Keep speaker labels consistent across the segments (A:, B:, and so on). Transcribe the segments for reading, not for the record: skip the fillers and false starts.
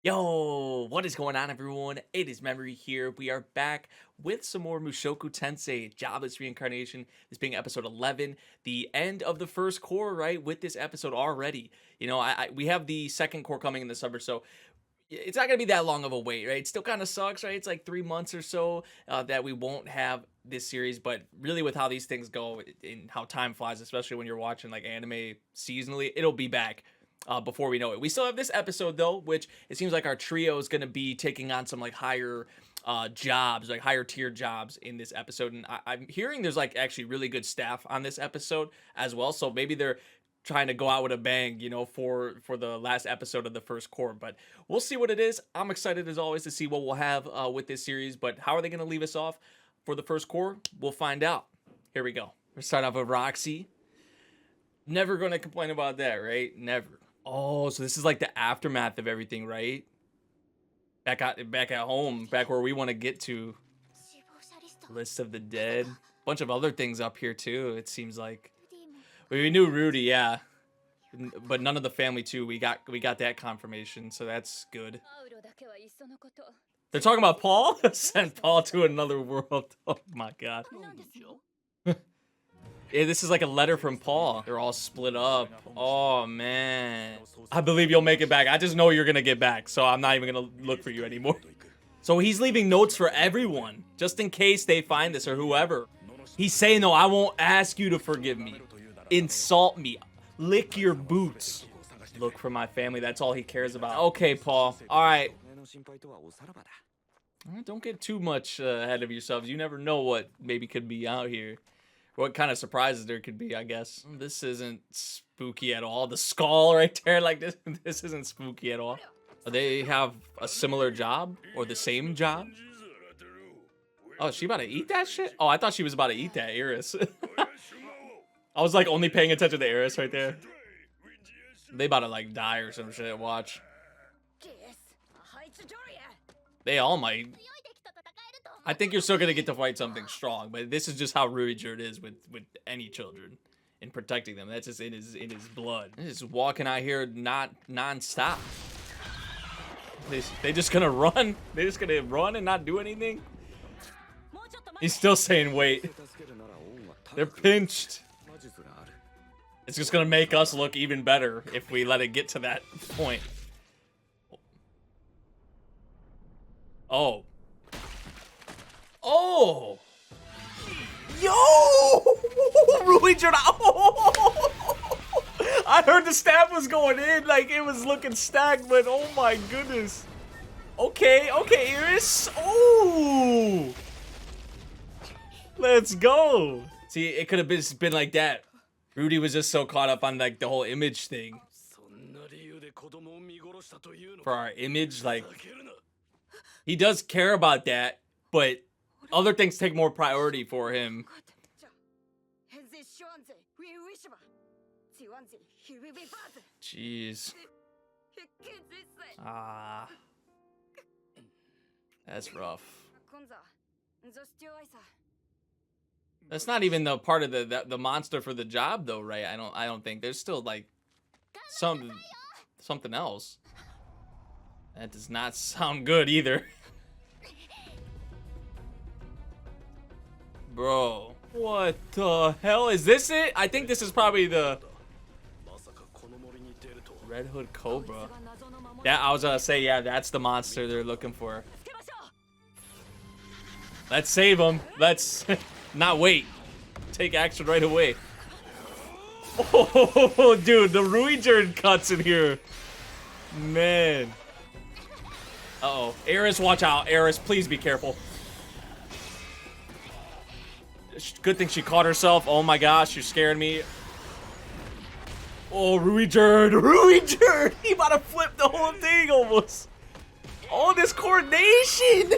A: Yo, what is going on, everyone? It is Memory here. We are back with some more Mushoku Tensei Jobless Reincarnation. This being episode 11, the end of the first core, right? With this episode already. You know, we have the second core coming in the summer, so it's not going to be that long of a wait, right? It still kind of sucks, right? It's like 3 months or so that we won't have this series, but really with how these things go and how time flies, especially when you're watching like anime seasonally, it'll be back before we know it. We still have this episode though, which it seems like our trio is going to be taking on some like higher jobs, like higher tier jobs in this episode. And I'm hearing there's like actually really good staff on this episode as well. So maybe they're trying to go out with a bang, you know, for the last episode of the first core. But we'll see what it is. I'm excited as always to see what we'll have with this series. But how are they going to leave us off for the first core? We'll find out. Here we go. We'll start off with Roxy. Never going to complain about that, right? Never. Oh, so this is like the aftermath of everything, right? Back at home, back where we want to get to. List of the dead. Bunch of other things up here too, it seems like. We knew Rudy, yeah. But none of the family too. We got that confirmation, so that's good. They're talking about Paul? Sent Paul to another world. Oh my god. Yeah, this is like a letter from Paul. They're all split up. Oh, man. I believe you'll make it back. I just know you're going to get back, so I'm not even going to look for you anymore. So he's leaving notes for everyone, just in case they find this or whoever. He's saying, no, I won't ask you to forgive me. Insult me. Lick your boots. Look for my family. That's all he cares about. Okay, Paul. All right. Don't get too much ahead of yourselves. You never know what maybe could be out here. What kind of surprises there could be, I guess. This isn't spooky at all. The skull right there, like this isn't spooky at all. They have a similar job or the same job? Oh, is she about to eat that shit? Oh, I thought she was about to eat that Iris. I was like only paying attention to Iris right there. They about to like die or some shit, watch. They all might. I think you're still gonna get to fight something strong, but this is just how Ruijerd is with any children and protecting them. That's just in his blood. He's just walking out here non-stop. They just gonna run. They just gonna run and not do anything. He's still saying wait. They're pinched. It's just gonna make us look even better if we let it get to that point. Oh. Oh! Yo! Ruijerd! Oh! I heard the stab was going in, like it was looking stacked, but oh my goodness. Okay, Iris. Oh! Let's go. See, it could have been like that. Rudy was just so caught up on like the whole image thing. For our image, like he does care about that, but other things take more priority for him. Jeez. Ah. That's rough. That's not even the part of the monster for the job though, right? I don't think. There's still like something else. That does not sound good either. Bro, what the hell? Is this it? I think this is probably the Red Hood Cobra. Yeah, I was gonna say, yeah, that's the monster they're looking for. Let's save him. Let's not wait. Take action right away. Oh, dude, the Ruijerd cuts in here. Man. Uh-oh. Eris, watch out. Eris, please be careful. Good thing she caught herself. Oh my gosh, you're scaring me. Oh, Ruijerd! He about to flip the whole thing almost. Oh, this coordination!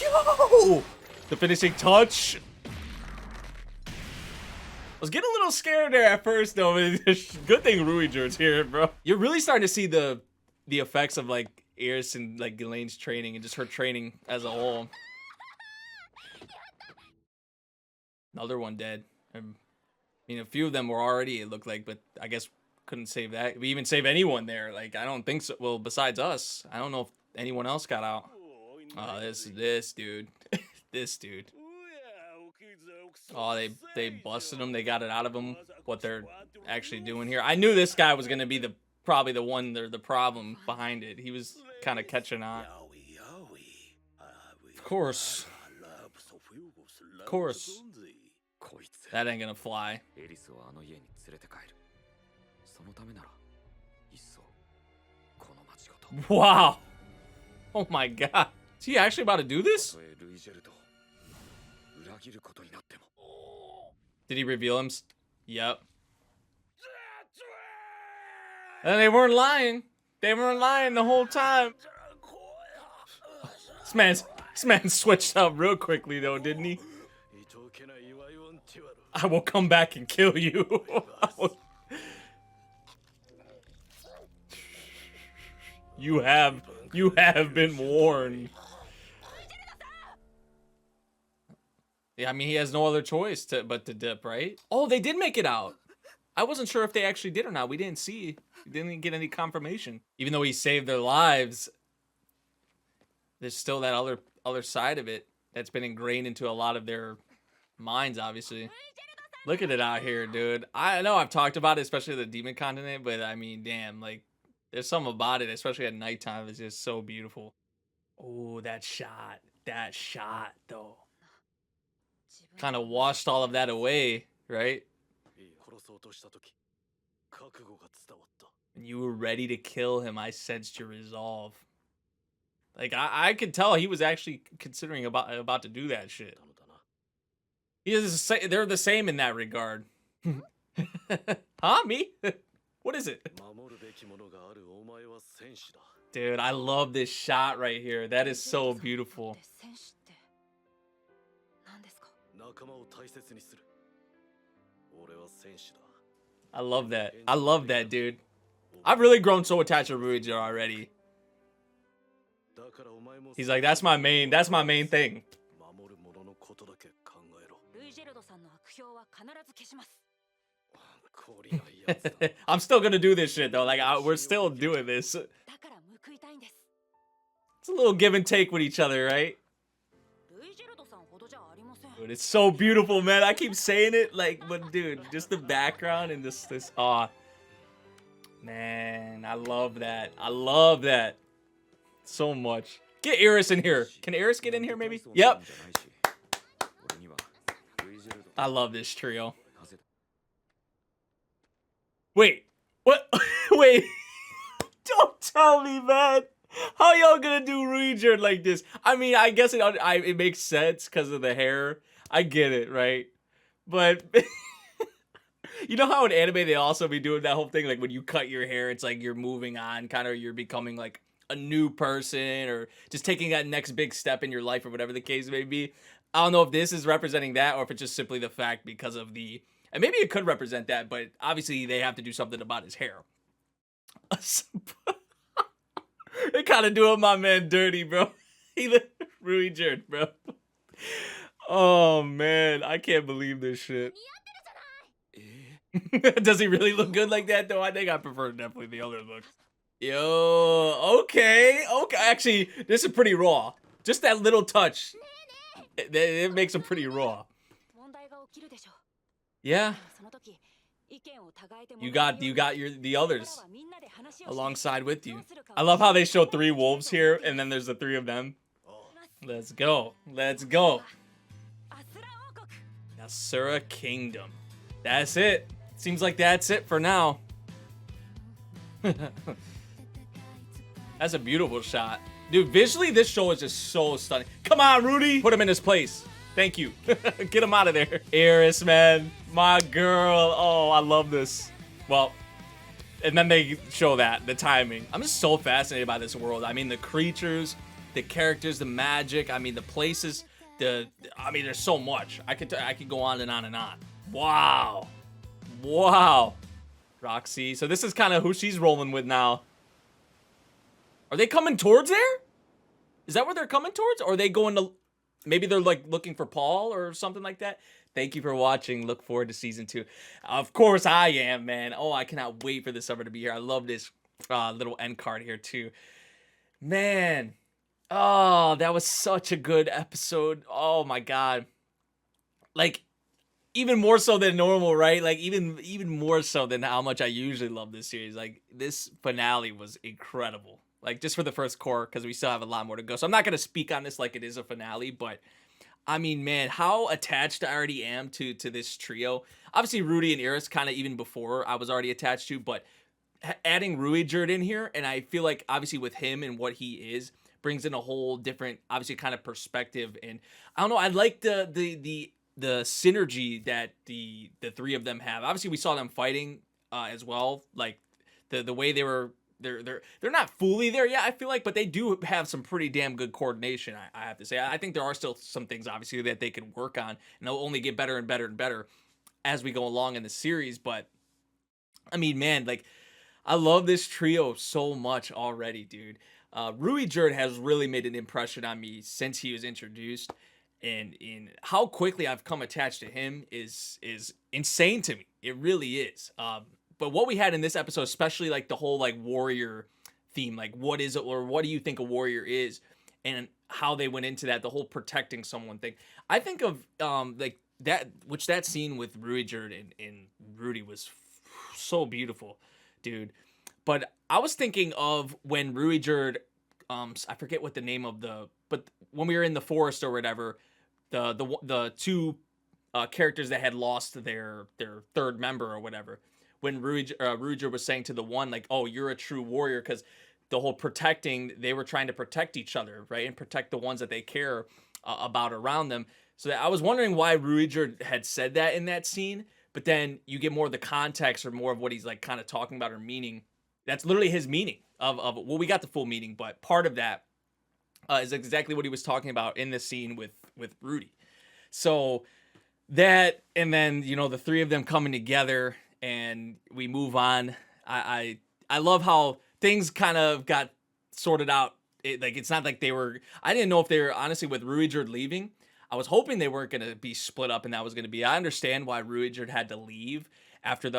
A: Yo! The finishing touch. I was getting a little scared there at first, though. Good thing Ruijerd's here, bro. You're really starting to see the effects of like Iris and like Elaine's training and just her training as a whole. Another one dead. I mean, a few of them were already, it looked like, but I guess couldn't save that. We even save anyone there. Like, I don't think so. Well, besides us, I don't know if anyone else got out. Oh, this dude. This dude. Oh, they busted him. They got it out of him. What they're actually doing here. I knew this guy was gonna be probably the one, the problem behind it. He was kind of catching on. Of course. Of course. That ain't gonna fly. Wow. Oh my god. Is he actually about to do this? Did he reveal him? Yep. And they weren't lying. They weren't lying the whole time. This man switched up real quickly though, didn't he? I will come back and kill you. You have been warned. Yeah, I mean, he has no other choice but to dip, right? Oh, they did make it out. I wasn't sure if they actually did or not. We didn't see. We didn't get any confirmation. Even though he saved their lives, there's still that other side of it that's been ingrained into a lot of their minds, obviously. Look at it out here, dude. I know I've talked about it, especially the demon continent, but I mean, damn, like, there's something about it, especially at nighttime. It's just so beautiful. Oh, that shot, though. Kind of washed all of that away, right? When you were ready to kill him, I sensed your resolve. Like, I could tell he was actually considering about to do that shit. They're the same in that regard. Huh, me? What is it? Dude, I love this shot right here. That is so beautiful. I love that. I love that, dude. I've really grown so attached to Ruijin already. He's like, that's my main thing. I'm still gonna do this shit though. Like, we're still doing this. It's a little give and take with each other, right? Dude, it's so beautiful, man. I keep saying it, like, but dude, just the background and this man, I love that. I love that so much. Get Eris in here. Can Eris get in here, maybe? Yep. I love this trio. Wait, what? Wait, don't tell me, man. How y'all gonna do Ruijin like this? I mean, I guess it makes sense because of the hair. I get it, right? But you know how in anime they also be doing that whole thing, like when you cut your hair, it's like you're moving on, kind of you're becoming like a new person or just taking that next big step in your life or whatever the case may be. I don't know if this is representing that or if it's just simply the fact because of the... And maybe it could represent that, but obviously they have to do something about his hair. They kind of doing my man dirty, bro. He Ruijin, bro. Oh, man. I can't believe this shit. Does he really look good like that, though? I think I prefer definitely the other look. Yo, okay. Actually, this is pretty raw. Just that little touch. It makes him pretty raw. Yeah. You got the others alongside with you. I love how they show 3 wolves here, and then there's the 3 of them. Let's go. Let's go. Asura Kingdom. That's it. Seems like that's it for now. That's a beautiful shot. Dude, visually, this show is just so stunning. Come on, Rudy. Put him in his place. Thank you. Get him out of there. Eris, man. My girl. Oh, I love this. Well, and then they show that, the timing. I'm just so fascinated by this world. I mean, the creatures, the characters, the magic. I mean, the places. I mean, there's so much. I could go on and on and on. Wow. Wow. Roxy. So this is kind of who she's rolling with now. Are they coming towards there? Is that where they're coming towards? Or are they going to... maybe they're like looking for Paul or something like that. Thank you for watching. Look forward to season 2. Of course I am, man. Oh, I cannot wait for this summer to be here. I love this little end card here too. Man. Oh, that was such a good episode. Oh my god. Like, even more so than normal, right? Like even more so than how much I usually love this series. Like, this finale was incredible. Like, just for the first cour, because we still have a lot more to go. So I'm not gonna speak on this like it is a finale, but I mean, man, how attached I already am to this trio. Obviously, Rudy and Iris, kind of even before I was already attached to, but adding Ruijerd in here, and I feel like obviously with him and what he is, brings in a whole different, obviously, kind of perspective. And I don't know, I like the synergy that the three of them have. Obviously, we saw them fighting as well, like the way they were. They're not fully there yet, I feel like, but they do have some pretty damn good coordination. I have to say, I think there are still some things obviously that they can work on, and they'll only get better and better and better as we go along in the series. But I mean, man, like, I love this trio so much already, dude. Ruijerd has really made an impression on me since he was introduced, and in how quickly I've come attached to him is insane to me. It really is. But what we had in this episode, especially like the whole like warrior theme, like what is it, or what do you think a warrior is, and how they went into that, the whole protecting someone thing. I think of like that scene with Ruijerd and Rudy was so beautiful, dude. But I was thinking of when Ruijerd, I forget what the name of but when we were in the forest or whatever, the two characters that had lost their third member or whatever, when Ruijerd was saying to the one, like, oh, you're a true warrior, because the whole protecting, they were trying to protect each other, right, and protect the ones that they care about around them. So I was wondering why Ruijerd had said that in that scene, but then you get more of the context or more of what he's like kind of talking about or meaning. That's literally his meaning of well, we got the full meaning, but part of that is exactly what he was talking about in the scene with Rudy. So that, and then the three of them coming together, and we move on. I love how things kind of got sorted out. It's not like they were. I didn't know if they were, honestly, with Ruijerd leaving. I was hoping they weren't going to be split up, and that was going to be. I understand why Ruijerd had to leave after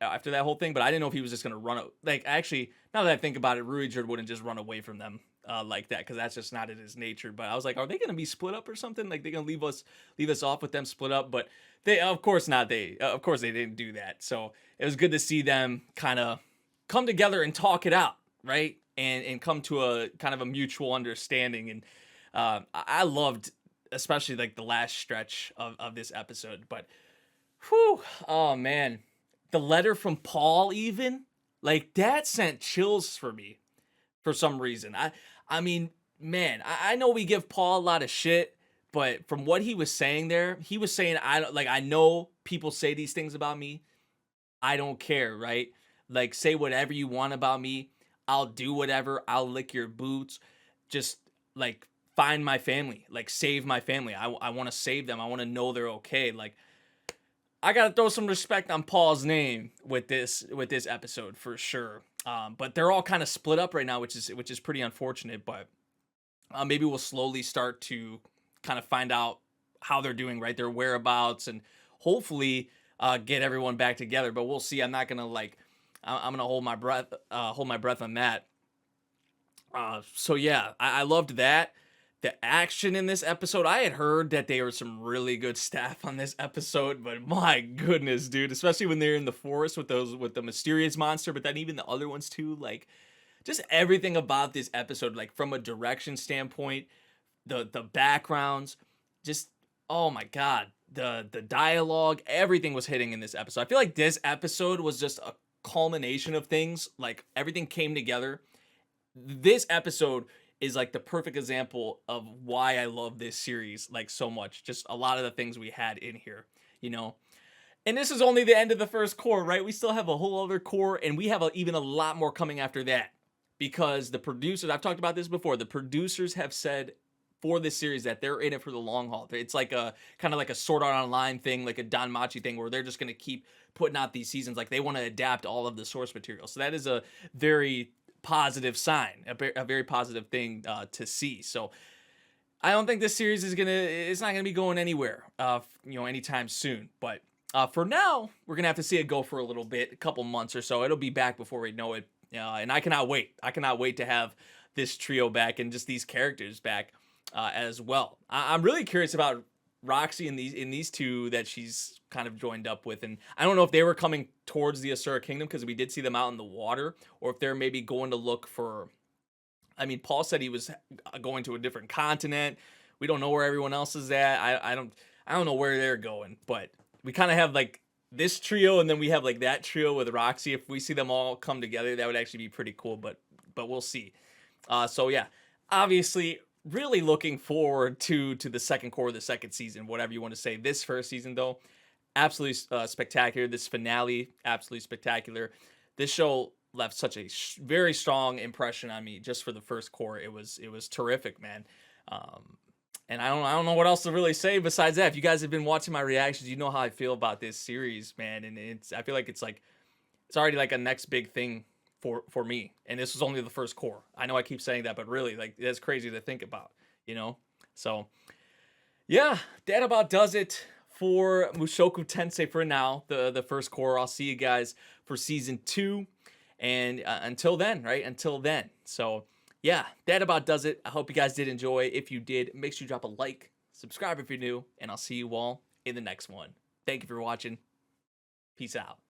A: after that whole thing, but I didn't know if he was just going to run. Like, actually, now that I think about it, Ruijerd wouldn't just run away from them like that, because that's just not in his nature. But I was like, are they going to be split up or something? Like, they're going to leave us off with them split up? But they, of course not. Of course they didn't do that. So it was good to see them kind of come together and talk it out, right? And come to a kind of a mutual understanding. And I loved, especially like the last stretch of this episode. But whew, oh man, the letter from Paul, even like that sent chills for me for some reason. I mean, man, I know we give Paul a lot of shit, but from what he was saying there, he was saying, I know people say these things about me. I don't care, right? Like, say whatever you want about me. I'll do whatever. I'll lick your boots. Just like find my family, like save my family. I want to save them. I want to know they're okay. Like, I gotta throw some respect on Paul's name with this episode for sure. But they're all kind of split up right now, which is pretty unfortunate. But maybe we'll slowly start to kind of find out how they're doing, right? Their whereabouts, and hopefully get everyone back together. But we'll see. I'm not gonna I'm gonna hold my breath on that. So yeah, I loved that. The action in this episode, I had heard that there was some really good staff on this episode, but my goodness, dude, especially when they're in the forest with the mysterious monster, but then even the other ones too, like, just everything about this episode, like from a direction standpoint, the backgrounds, just, oh my god, the dialogue, everything was hitting in this episode. I feel like this episode was just a culmination of things, like everything came together. This episode is like the perfect example of why I love this series like so much. Just a lot of the things we had in here, you know. And this is only the end of the first cour, right? We still have a whole other cour, and we have even a lot more coming after that, because the producers, I've talked about this before, the producers have said for this series that they're in it for the long haul. It's like a kind of like a Sword Art Online thing, like a Don Machi thing, where they're just going to keep putting out these seasons. Like, they want to adapt all of the source material. So that is a very positive sign, a very positive thing to see. So I don't think this series it's not gonna be going anywhere, anytime soon. But for now, we're gonna have to see it go for a little bit, a couple months or so. It'll be back before we know it, and I cannot wait. I cannot wait to have this trio back and just these characters back as well. I'm really curious about Roxy and these two that she's kind of joined up with, and I don't know if they were coming towards the Asura Kingdom because we did see them out in the water, or if they're maybe going to look for. I mean, Paul said he was going to a different continent. We don't know where everyone else is at. I don't know where they're going, but we kind of have like this trio, and then we have like that trio with Roxy. If we see them all come together, that would actually be pretty cool. But we'll see. So yeah, obviously, really looking forward to the second core of the second season, whatever you want to say. This first season, though, absolutely spectacular. This finale, absolutely spectacular. This show left such a very strong impression on me just for the first core. It was terrific, man. And I don't know what else to really say besides that. If you guys have been watching my reactions, you know how I feel about this series, man. And I feel like it's already like a next big thing for me. And this was only the first core. I know I keep saying that, but really, like, that's crazy to think about, So yeah, that about does it for Mushoku Tensei for now, the first core. I'll see you guys for season 2. And until then, right? Until then. So yeah, that about does it. I hope you guys did enjoy. If you did, make sure you drop a like, subscribe if you're new, and I'll see you all in the next one. Thank you for watching. Peace out.